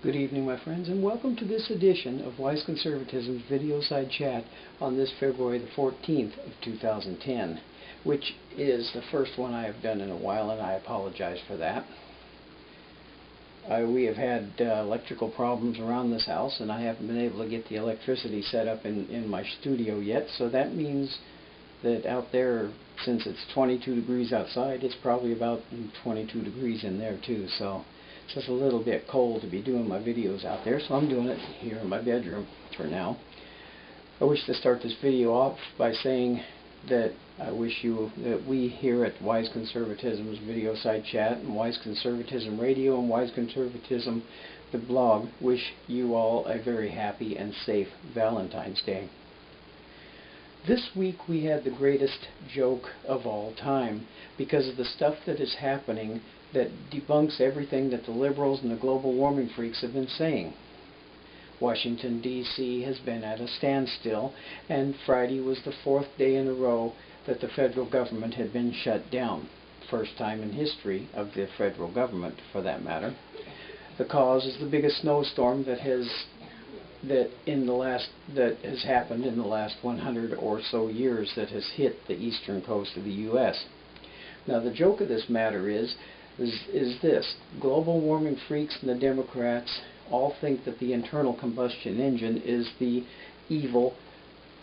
Good evening, my friends, and welcome to this edition of Wise Conservatism's Videoside Chat on this February the 14th of 2010, which is the first one I have done in a while, and I apologize for that. We have had electrical problems around this house, and I haven't been able to get the electricity set up in my studio yet, so that means that out there, since it's 22 degrees outside, it's probably about 22 degrees in there too, so it's just a little bit cold to be doing my videos out there, so I'm doing it here in my bedroom for now. I wish to start this video off by saying that I wish you, that we here at Wise Conservatism's Videoside Chat and Wise Conservatism Radio and Wise Conservatism the blog wish you all a very happy and safe Valentine's Day. This week we had the greatest joke of all time because of the stuff that is happening that debunks everything that the liberals and the global warming freaks have been saying. Washington, D.C. has been at a standstill, and Friday was the fourth day in a row that the federal government had been shut down. First time in history of the federal government, for that matter. The cause is the biggest snowstorm that has happened in the last 100 or so years that has hit the eastern coast of the U.S. Now the joke of this matter is this: global warming freaks and the Democrats all think that the internal combustion engine is the evil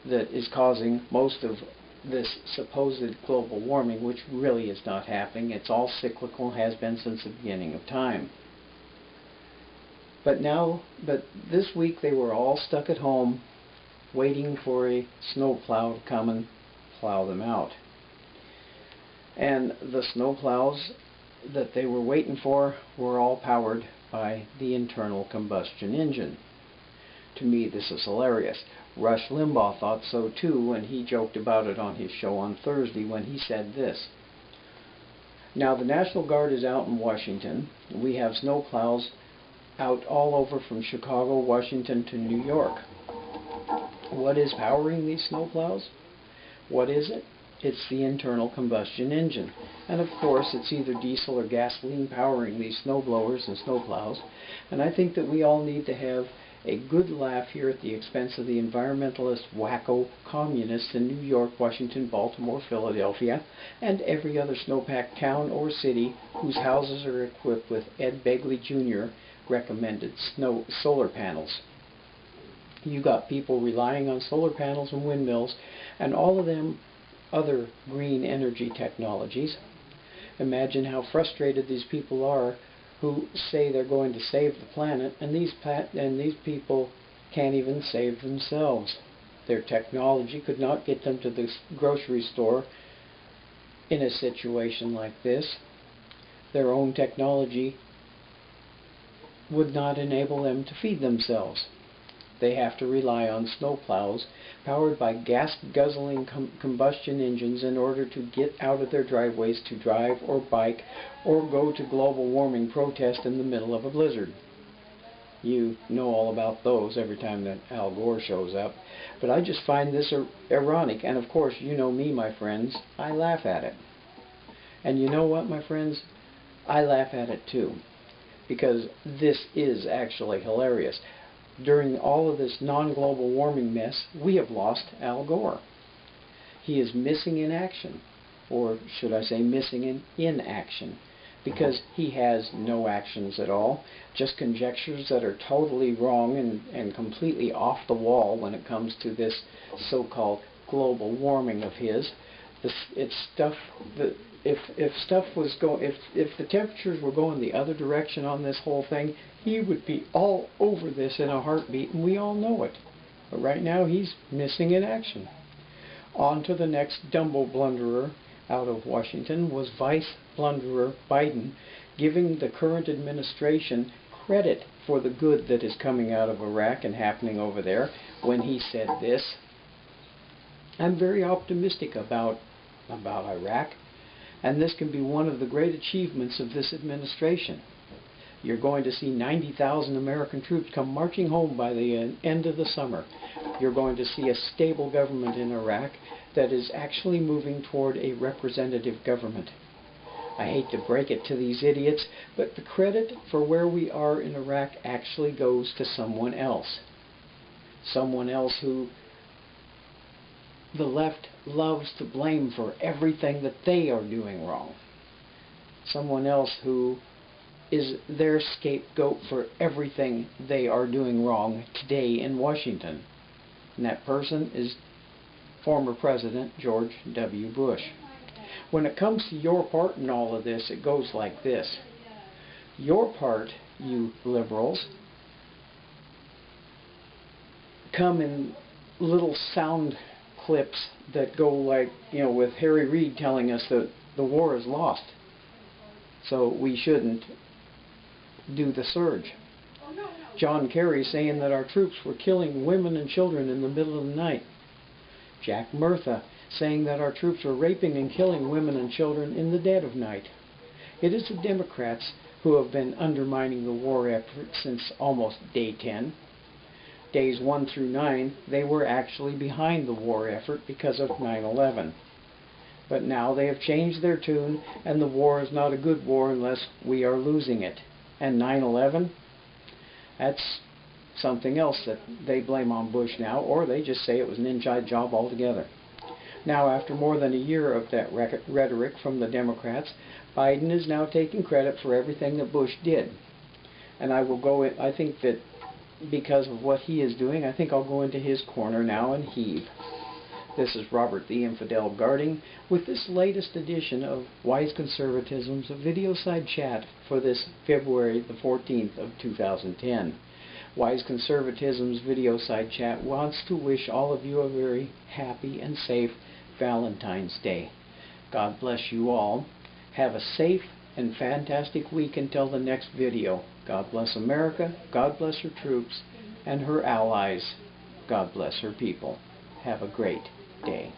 that is causing most of this supposed global warming, which really is not happening. It's all cyclical, has been since the beginning of time. But this week they were all stuck at home waiting for a snowplow to come and plow them out. And the snowplows that they were waiting for were all powered by the internal combustion engine. To me, this is hilarious. Rush Limbaugh thought so too, and he joked about it on his show on Thursday when he said this: "Now the National Guard is out in Washington. We have snowplows out all over from Chicago, Washington to New York. What is powering these snowplows? What is it? It's the internal combustion engine. And of course it's either diesel or gasoline powering these snowblowers and snowplows. And I think that we all need to have a good laugh here at the expense of the environmentalist wacko communists in New York, Washington, Baltimore, Philadelphia, and every other snowpacked town or city whose houses are equipped with Ed Begley Jr. recommended solar panels. You got people relying on solar panels and windmills and all of them other green energy technologies. Imagine how frustrated these people are who say they're going to save the planet, and these people can't even save themselves. Their technology could not get them to the grocery store in a situation like this. Their own technology would not enable them to feed themselves. They have to rely on snowplows powered by gas-guzzling combustion engines in order to get out of their driveways to drive or bike or go to global warming protest in the middle of a blizzard. You know all about those every time that Al Gore shows up. But I just find this ironic, and of course you know me, my friends, I laugh at it. And you know what, my friends? I laugh at it too, because this is actually hilarious. During all of this non-global warming mess, we have lost Al Gore. He is missing in action, or should I say missing in inaction, because he has no actions at all, just conjectures that are totally wrong and completely off the wall when it comes to this so-called global warming of his. It's stuff that if the temperatures were going the other direction on this whole thing, he would be all over this in a heartbeat, and we all know it. But right now he's missing in action. On to the next Dumbo blunderer out of Washington was Vice Blunderer Biden, giving the current administration credit for the good that is coming out of Iraq and happening over there when he said this: "I'm very optimistic about Iraq, and this can be one of the great achievements of this administration. You're going to see 90,000 American troops come marching home by the end of the summer. You're going to see a stable government in Iraq that is actually moving toward a representative government. I hate to break it to these idiots, but the credit for where we are in Iraq actually goes to someone else. Someone else who the left loves to blame for everything that they are doing wrong. Someone else who is their scapegoat for everything they are doing wrong today in Washington. And that person is former President George W. Bush. When it comes to your part in all of this, it goes like this. Your part, you liberals, come in little sound clips that go like, with Harry Reid telling us that the war is lost, so we shouldn't do the surge. John Kerry saying that our troops were killing women and children in the middle of the night. Jack Murtha saying that our troops were raping and killing women and children in the dead of night. It is the Democrats who have been undermining the war effort since almost day 10. Days 1 through 9, they were actually behind the war effort because of 9/11. But now they have changed their tune, and the war is not a good war unless we are losing it. And 9/11, that's something else that they blame on Bush now, or they just say it was an inside job altogether. Now, after more than a year of that rhetoric from the Democrats, Biden is now taking credit for everything that Bush did. And I think that because of what he is doing, I think I'll go into his corner now and heave. This is Robert the Infidel Guarding with this latest edition of Wise Conservatism's Videoside Chat for this February the 14th of 2010. Wise Conservatism's Videoside Chat wants to wish all of you a very happy and safe Valentine's Day. God bless you all. Have a safe and fantastic week until the next video. God bless America, God bless her troops and her allies. God bless her people. Have a great day.